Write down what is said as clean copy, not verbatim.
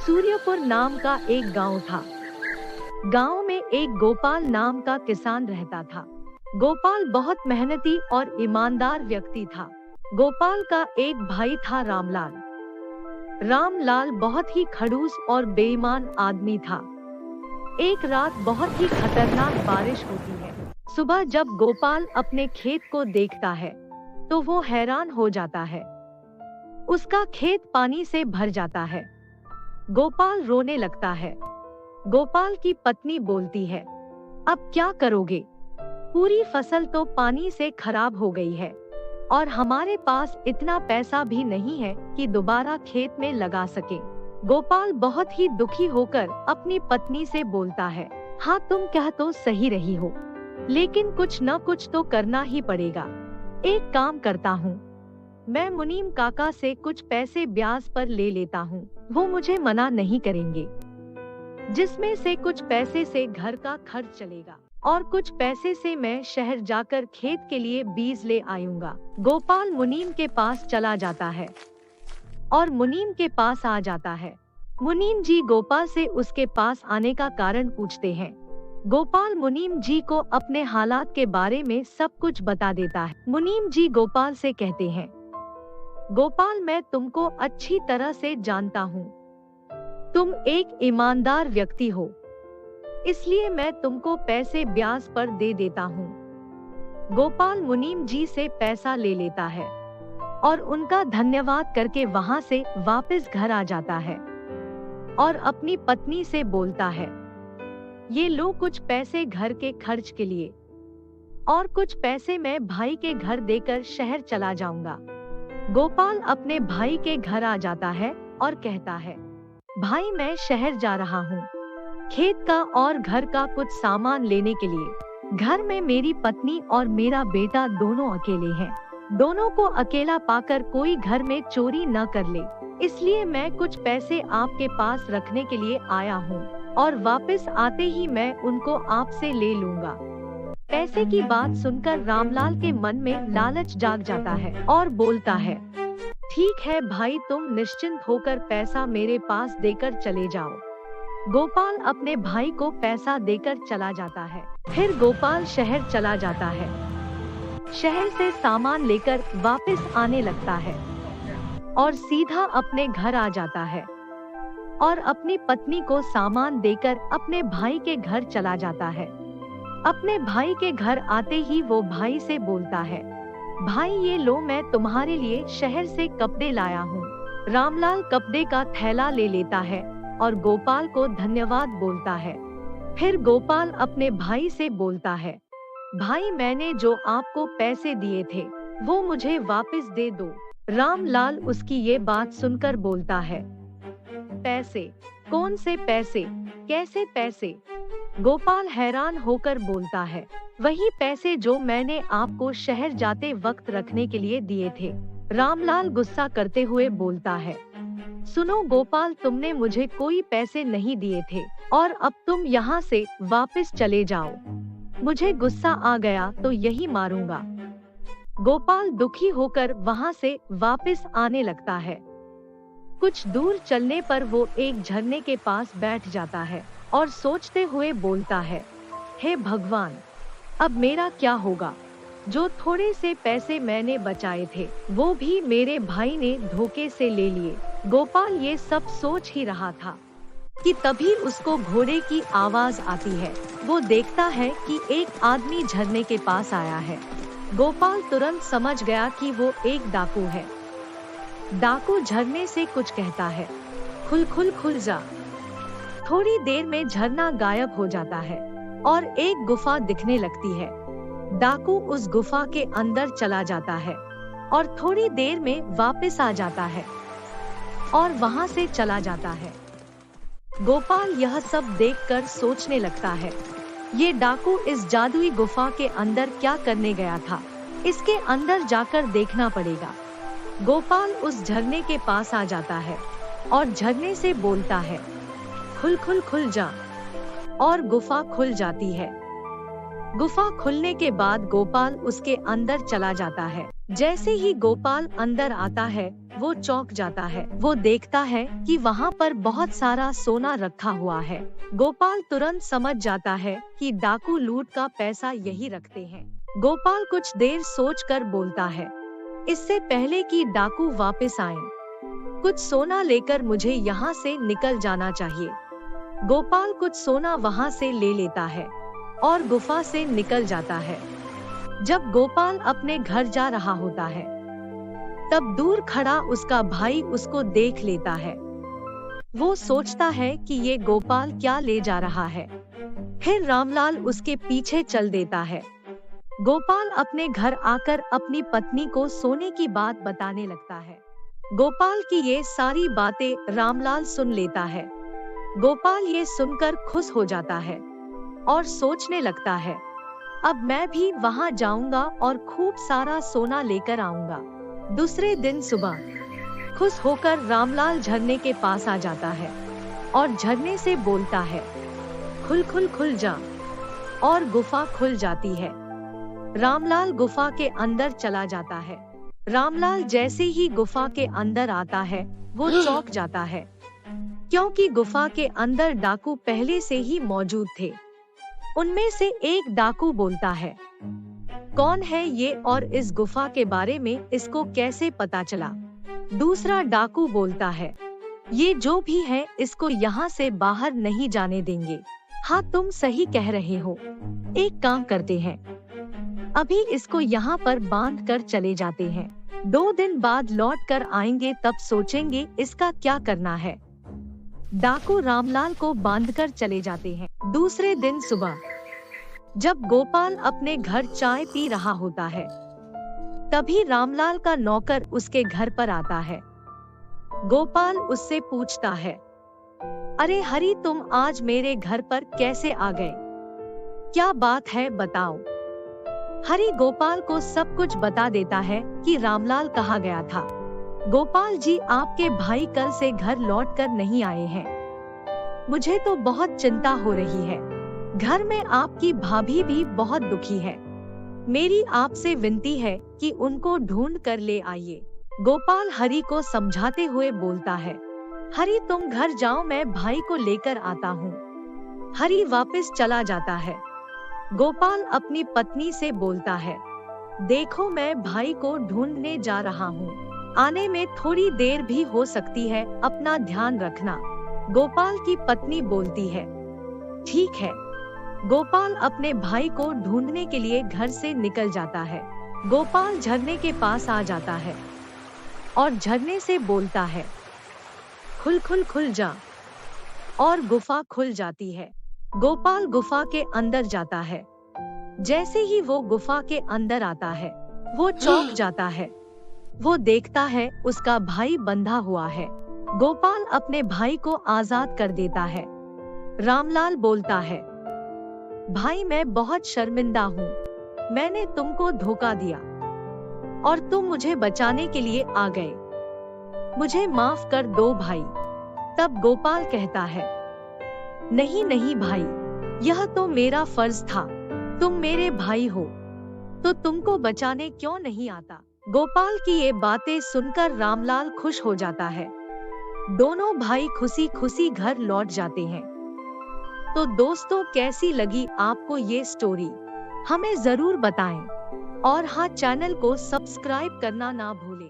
सूर्यपुर नाम का एक गांव था। गांव में एक गोपाल नाम का किसान रहता था। गोपाल बहुत मेहनती और ईमानदार व्यक्ति था। गोपाल का एक भाई था रामलाल। रामलाल बहुत ही खड़ूस और बेईमान आदमी था। एक रात बहुत ही खतरनाक बारिश होती है। सुबह जब गोपाल अपने खेत को देखता है तो वो हैरान हो जाता है। उसका खेत पानी से भर जाता है। गोपाल रोने लगता है। गोपाल की पत्नी बोलती है, अब क्या करोगे? पूरी फसल तो पानी से खराब हो गई है और हमारे पास इतना पैसा भी नहीं है कि दोबारा खेत में लगा सके। गोपाल बहुत ही दुखी होकर अपनी पत्नी से बोलता है, हाँ तुम कह तो सही रही हो, लेकिन कुछ न कुछ तो करना ही पड़ेगा। एक काम करता हूँ, मैं मुनीम काका से कुछ पैसे ब्याज पर ले लेता हूँ, वो मुझे मना नहीं करेंगे। जिसमें से कुछ पैसे से घर का खर्च चलेगा और कुछ पैसे से मैं शहर जाकर खेत के लिए बीज ले आऊंगा। गोपाल मुनीम के पास चला जाता है और मुनीम के पास आ जाता है। मुनीम जी गोपाल से उसके पास आने का कारण पूछते हैं। गोपाल मुनीम जी को अपने हालात के बारे में सब कुछ बता देता है। मुनीम जी गोपाल से कहते हैं, गोपाल मैं तुमको अच्छी तरह से जानता हूँ। तुम एक ईमानदार व्यक्ति हो, इसलिए मैं तुमको पैसे ब्याज पर दे देता हूँ। गोपाल मुनीम जी से पैसा ले लेता है और उनका धन्यवाद करके वहाँ से वापस घर आ जाता है और अपनी पत्नी से बोलता है, ये लो कुछ पैसे घर के खर्च के लिए और कुछ पैसे मैं भाई के घर देकर शहर चला जाऊंगा। गोपाल अपने भाई के घर आ जाता है और कहता है, भाई मैं शहर जा रहा हूँ खेत का और घर का कुछ सामान लेने के लिए। घर में मेरी पत्नी और मेरा बेटा दोनों अकेले हैं। दोनों को अकेला पाकर कोई घर में चोरी न कर ले, इसलिए मैं कुछ पैसे आपके पास रखने के लिए आया हूँ और वापस आते ही मैं उनको आपसे ले लूंगा। पैसे की बात सुनकर रामलाल के मन में लालच जाग जाता है और बोलता है, ठीक है भाई, तुम निश्चिंत होकर पैसा मेरे पास देकर चले जाओ। गोपाल अपने भाई को पैसा देकर चला जाता है। फिर गोपाल शहर चला जाता है। शहर से सामान लेकर वापस आने लगता है और सीधा अपने घर आ जाता है और अपनी पत्नी को सामान देकर अपने भाई के घर चला जाता है। अपने भाई के घर आते ही वो भाई से बोलता है, भाई ये लो मैं तुम्हारे लिए शहर से कपड़े लाया हूँ। रामलाल कपड़े का थैला ले लेता है और गोपाल को धन्यवाद बोलता है। फिर गोपाल अपने भाई से बोलता है, भाई मैंने जो आपको पैसे दिए थे वो मुझे वापस दे दो। रामलाल उसकी ये बात सुनकर बोलता है, पैसे? कौन से पैसे? कैसे पैसे? गोपाल हैरान होकर बोलता है, वही पैसे जो मैंने आपको शहर जाते वक्त रखने के लिए दिए थे। रामलाल गुस्सा करते हुए बोलता है, सुनो गोपाल, तुमने मुझे कोई पैसे नहीं दिए थे और अब तुम यहाँ से वापस चले जाओ। मुझे गुस्सा आ गया तो यही मारूंगा। गोपाल दुखी होकर वहाँ से वापस आने लगता है। कुछ दूर चलने पर वो एक झरने के पास बैठ जाता है और सोचते हुए बोलता है, हे भगवान, अब मेरा क्या होगा? जो थोड़े से पैसे मैंने बचाए थे वो भी मेरे भाई ने धोखे से ले लिए। गोपाल ये सब सोच ही रहा था कि तभी उसको घोड़े की आवाज आती है। वो देखता है कि एक आदमी झरने के पास आया है। गोपाल तुरंत समझ गया कि वो एक डाकू है। डाकू झरने से कुछ कहता है, खुल खुल खुल जा। थोड़ी देर में झरना गायब हो जाता है और एक गुफा दिखने लगती है। डाकू उस गुफा के अंदर चला जाता है और थोड़ी देर में वापस आ जाता है और वहां से चला जाता है। गोपाल यह सब देखकर सोचने लगता है, ये डाकू इस जादुई गुफा के अंदर क्या करने गया था? इसके अंदर जाकर देखना पड़ेगा। गोपाल उस झरने के पास आ जाता है और झरने से बोलता है, खुल खुल खुल जा, और गुफा खुल जाती है। गुफा खुलने के बाद गोपाल उसके अंदर चला जाता है। जैसे ही गोपाल अंदर आता है, वो चौंक जाता है। वो देखता है कि वहाँ पर बहुत सारा सोना रखा हुआ है। गोपाल तुरंत समझ जाता है कि डाकू लूट का पैसा यही रखते हैं। गोपाल कुछ देर सोचकर बोलता है, इससे पहले कि डाकू वापस आए, कुछ सोना लेकर मुझे यहाँ से निकल जाना चाहिए। गोपाल कुछ सोना वहाँ से ले लेता है और गुफा से निकल जाता है। जब गोपाल अपने घर जा रहा होता है, तब दूर खड़ा उसका भाई उसको देख लेता है। वो सोचता है कि ये गोपाल क्या ले जा रहा है। फिर रामलाल उसके पीछे चल देता है। गोपाल अपने घर आकर अपनी पत्नी को सोने की बात बताने लगता है। गोपाल की ये सारी बातें रामलाल सुन लेता है। गोपाल ये सुनकर खुश हो जाता है और सोचने लगता है, अब मैं भी वहां जाऊंगा और खूब सारा सोना लेकर आऊंगा। दूसरे दिन सुबह खुश होकर रामलाल झरने के पास आ जाता है और झरने से बोलता है, खुल खुल खुल जा, और गुफा खुल जाती है। रामलाल गुफा के अंदर चला जाता है। रामलाल जैसे ही गुफा के अंदर आता है, वो चौंक जाता है, क्योंकि गुफा के अंदर डाकू पहले से ही मौजूद थे। उनमें से एक डाकू बोलता है, कौन है ये और इस गुफा के बारे में इसको कैसे पता चला? दूसरा डाकू बोलता है, ये जो भी है इसको यहाँ से बाहर नहीं जाने देंगे। हाँ, तुम सही कह रहे हो। एक काम करते हैं, अभी इसको यहाँ पर बांध कर चले जाते हैं। 2 दिन बाद लौट कर आएंगे, तब सोचेंगे इसका क्या करना है। डाकू रामलाल को बांधकर चले जाते हैं। दूसरे दिन सुबह जब गोपाल अपने घर चाय पी रहा होता है, तभी रामलाल का नौकर उसके घर पर आता है। गोपाल उससे पूछता है, अरे हरी, तुम आज मेरे घर पर कैसे आ गए? क्या बात है, बताओ। हरी गोपाल को सब कुछ बता देता है कि रामलाल कहाँ गया था। गोपाल जी, आपके भाई कल से घर लौटकर नहीं आए हैं। मुझे तो बहुत चिंता हो रही है। घर में आपकी भाभी भी बहुत दुखी है। मेरी आपसे विनती है कि उनको ढूंढ कर ले आइए। गोपाल हरी को समझाते हुए बोलता है, हरी तुम घर जाओ, मैं भाई को लेकर आता हूँ। हरी वापस चला जाता है। गोपाल अपनी पत्नी से बोलता है, देखो मैं भाई को ढूंढने जा रहा हूँ, आने में थोड़ी देर भी हो सकती है, अपना ध्यान रखना। गोपाल की पत्नी बोलती है, ठीक है। गोपाल अपने भाई को ढूंढने के लिए घर से निकल जाता है। गोपाल झरने के पास आ जाता है और झरने से बोलता है, खुल खुल खुल जा, और गुफा खुल जाती है। गोपाल गुफा के अंदर जाता है। जैसे ही वो गुफा के अंदर आता है, वो चौंक जाता है। वो देखता है उसका भाई बंधा हुआ है। गोपाल अपने भाई को आजाद कर देता है। रामलाल बोलता है, भाई मैं बहुत शर्मिंदा हूँ, मैंने तुमको धोखा दिया और तुम मुझे बचाने के लिए आ गए। मुझे माफ कर दो भाई। तब गोपाल कहता है, नहीं नहीं भाई, यह तो मेरा फर्ज था। तुम मेरे भाई हो तो तुमको बचाने क्यों नहीं आता? गोपाल की ये बातें सुनकर रामलाल खुश हो जाता है। दोनों भाई खुशी खुशी घर लौट जाते हैं। तो दोस्तों, कैसी लगी आपको ये स्टोरी? हमें जरूर बताएं और हाँ, चैनल को सब्सक्राइब करना ना भूलें।